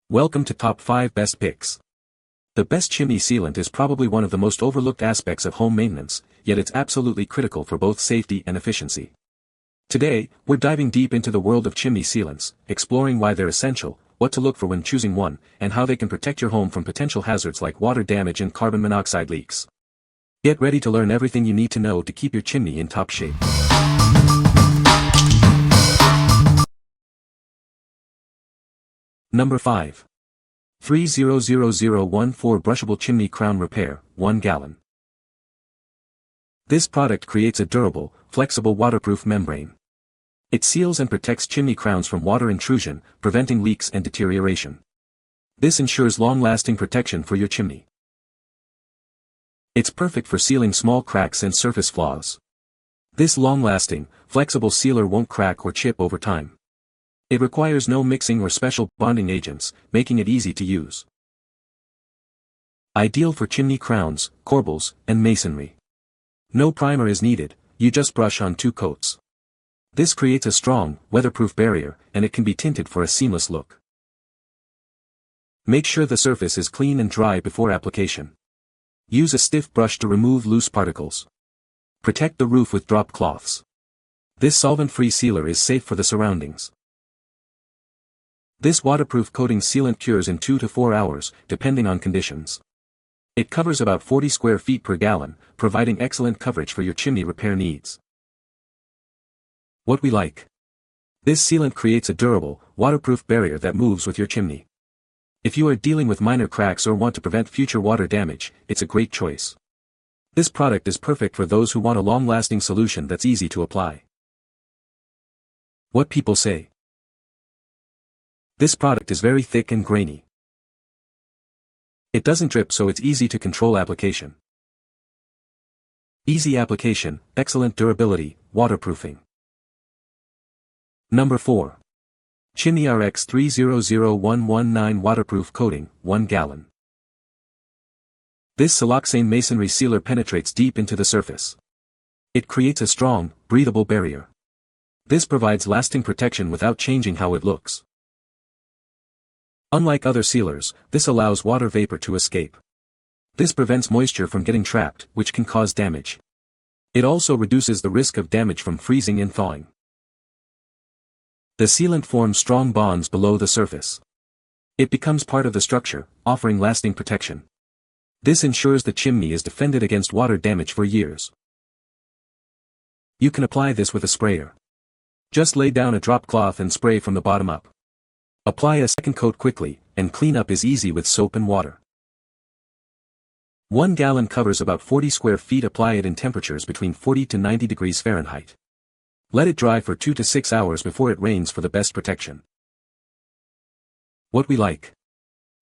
Welcome to Top 5 Best Picks. The best chimney sealant is probably one of the most overlooked aspects of home maintenance, yet it's absolutely critical for both safety and efficiency. Today, we're diving deep into the world of chimney sealants, exploring why they're essential, what to look for when choosing one, and how they can protect your home from potential hazards like water damage and carbon monoxide leaks. Get ready to learn everything you need to know to keep your chimney in top shape. Number 5. 300014 Brushable Chimney Crown Repair, 1 gallon. This product creates a durable, flexible waterproof membrane. It seals and protects chimney crowns from water intrusion, preventing leaks and deterioration. This ensures long-lasting protection for your chimney. It's perfect for sealing small cracks and surface flaws. This long-lasting, flexible sealer won't crack or chip over time. It requires no mixing or special bonding agents, making it easy to use. Ideal for chimney crowns, corbels, and masonry. No primer is needed, you just brush on 2 coats. This creates a strong, weatherproof barrier, and it can be tinted for a seamless look. Make sure the surface is clean and dry before application. Use a stiff brush to remove loose particles. Protect the roof with drop cloths. This solvent-free sealer is safe for the surroundings. This waterproof coating sealant cures in 2 to 4 hours, depending on conditions. It covers about 40 square feet per gallon, providing excellent coverage for your chimney repair needs. What we like. This sealant creates a durable, waterproof barrier that moves with your chimney. If you are dealing with minor cracks or want to prevent future water damage, it's a great choice. This product is perfect for those who want a long-lasting solution that's easy to apply. What people say. This product is very thick and grainy. It doesn't drip, so it's easy to control application. Easy application, excellent durability, waterproofing. Number 4. ChimneyRx 300119 Waterproof Coating, 1 gallon. This siloxane masonry sealer penetrates deep into the surface. It creates a strong, breathable barrier. This provides lasting protection without changing how it looks. Unlike other sealers, this allows water vapor to escape. This prevents moisture from getting trapped, which can cause damage. It also reduces the risk of damage from freezing and thawing. The sealant forms strong bonds below the surface. It becomes part of the structure, offering lasting protection. This ensures the chimney is defended against water damage for years. You can apply this with a sprayer. Just lay down a drop cloth and spray from the bottom up. Apply a second coat quickly, and cleanup is easy with soap and water. 1 gallon covers about 40 square feet. Apply it in temperatures between 40 to 90 degrees Fahrenheit. Let it dry for 2 to 6 hours before it rains for the best protection. What we like.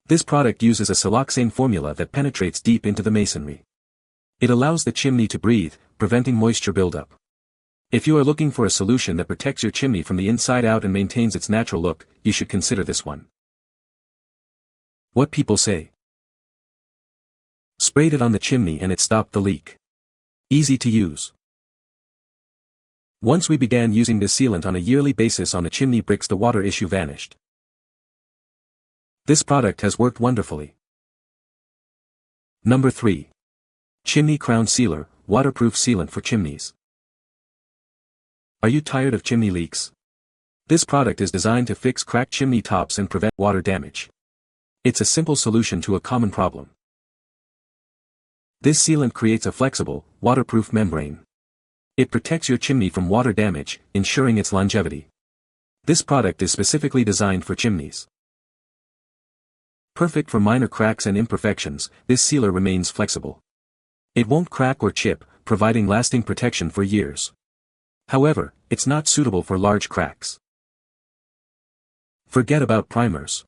This product uses a siloxane formula that penetrates deep into the masonry. It allows the chimney to breathe, preventing moisture buildup. If you are looking for a solution that protects your chimney from the inside out and maintains its natural look, you should consider this one. What people say. Sprayed it on the chimney and it stopped the leak. Easy to use. Once we began using this sealant on a yearly basis on the chimney bricks, the water issue vanished. This product has worked wonderfully. Number 3. Chimney Crown Sealer, Waterproof Sealant for Chimneys. Are you tired of chimney leaks? This product is designed to fix cracked chimney tops and prevent water damage. It's a simple solution to a common problem. This sealant creates a flexible, waterproof membrane. It protects your chimney from water damage, ensuring its longevity. This product is specifically designed for chimneys. Perfect for minor cracks and imperfections, this sealer remains flexible. It won't crack or chip, providing lasting protection for years. However, it's not suitable for large cracks. Forget about primers.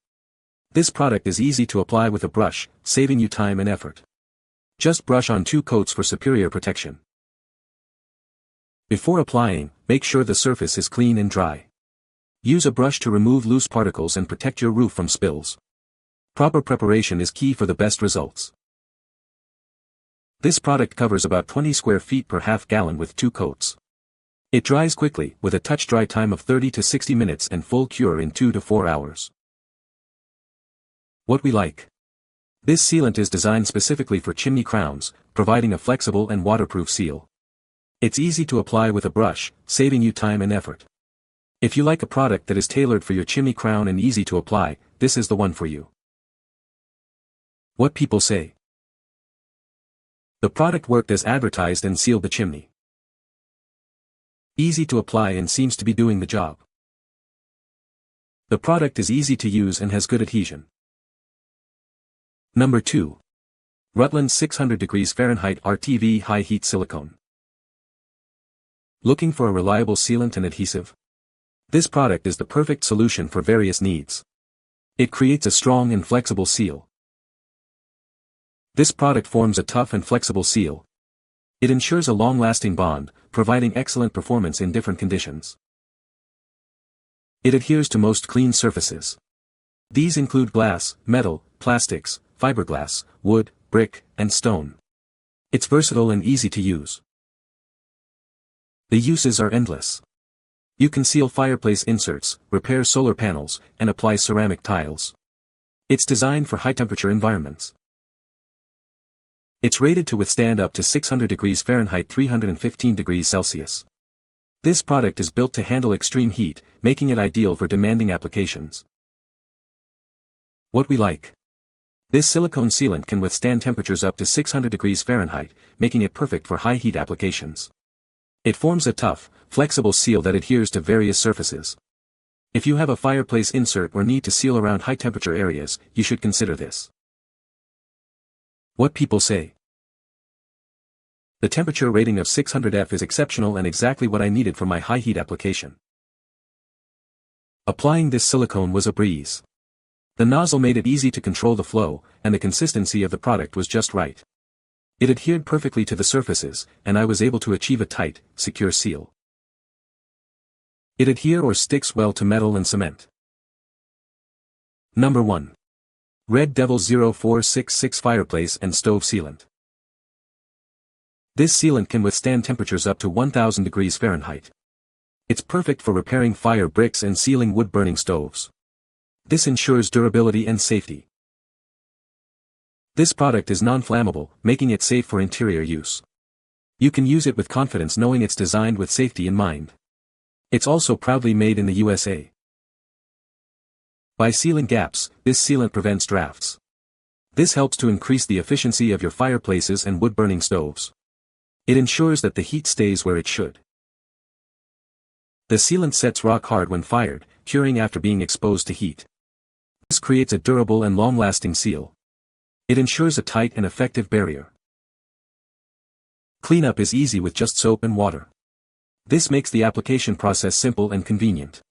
This product is easy to apply with a brush, saving you time and effort. Just brush on 2 coats for superior protection. Before applying, make sure the surface is clean and dry. Use a brush to remove loose particles and protect your roof from spills. Proper preparation is key for the best results. This product covers about 20 square feet per half gallon with 2 coats. It dries quickly, with a touch dry time of 30 to 60 minutes and full cure in 2 to 4 hours. What we like. This sealant is designed specifically for chimney crowns, providing a flexible and waterproof seal. It's easy to apply with a brush, saving you time and effort. If you like a product that is tailored for your chimney crown and easy to apply, this is the one for you. What people say. The product worked as advertised and sealed the chimney. Easy to apply and seems to be doing the job. The product is easy to use and has good adhesion. Number 2. Rutland 600 degrees Fahrenheit RTV High Heat Silicone. Looking for a reliable sealant and adhesive? This product is the perfect solution for various needs. It creates a strong and flexible seal. This product forms a tough and flexible seal. It ensures a long-lasting bond, providing excellent performance in different conditions. It adheres to most clean surfaces. These include glass, metal, plastics, fiberglass, wood, brick, and stone. It's versatile and easy to use. The uses are endless. You can seal fireplace inserts, repair solar panels, and apply ceramic tiles. It's designed for high-temperature environments. It's rated to withstand up to 600 degrees Fahrenheit 315 degrees Celsius. This product is built to handle extreme heat, making it ideal for demanding applications. What we like. This silicone sealant can withstand temperatures up to 600 degrees Fahrenheit, making it perfect for high heat applications. It forms a tough, flexible seal that adheres to various surfaces. If you have a fireplace insert or need to seal around high temperature areas, you should consider this. What people say. The temperature rating of 600 F is exceptional and exactly what I needed for my high heat application. Applying this silicone was a breeze. The nozzle made it easy to control the flow, and the consistency of the product was just right. It adhered perfectly to the surfaces, and I was able to achieve a tight, secure seal. It adheres or sticks well to metal and cement. Number 1. Red Devil 0466 Fireplace and Stove Sealant. This sealant can withstand temperatures up to 1000 degrees Fahrenheit. It's perfect for repairing fire bricks and sealing wood-burning stoves. This ensures durability and safety. This product is non-flammable, making it safe for interior use. You can use it with confidence knowing it's designed with safety in mind. It's also proudly made in the USA. By sealing gaps, this sealant prevents drafts. This helps to increase the efficiency of your fireplaces and wood-burning stoves. It ensures that the heat stays where it should. The sealant sets rock hard when fired, curing after being exposed to heat. This creates a durable and long-lasting seal. It ensures a tight and effective barrier. Cleanup is easy with just soap and water. This makes the application process simple and convenient.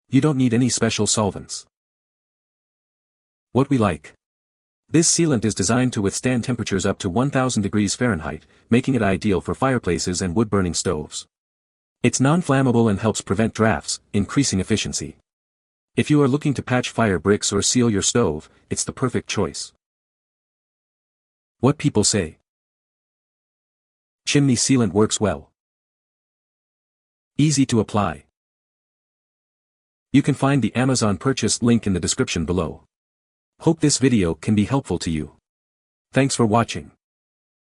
You don't need any special solvents. What we like. This sealant is designed to withstand temperatures up to 1000 degrees Fahrenheit, making it ideal for fireplaces and wood-burning stoves. It's non-flammable and helps prevent drafts, increasing efficiency. If you are looking to patch fire bricks or seal your stove, it's the perfect choice. What people say. Chimney sealant works well. Easy to apply. You can find the Amazon purchase link in the description below. Hope this video can be helpful to you. Thanks for watching.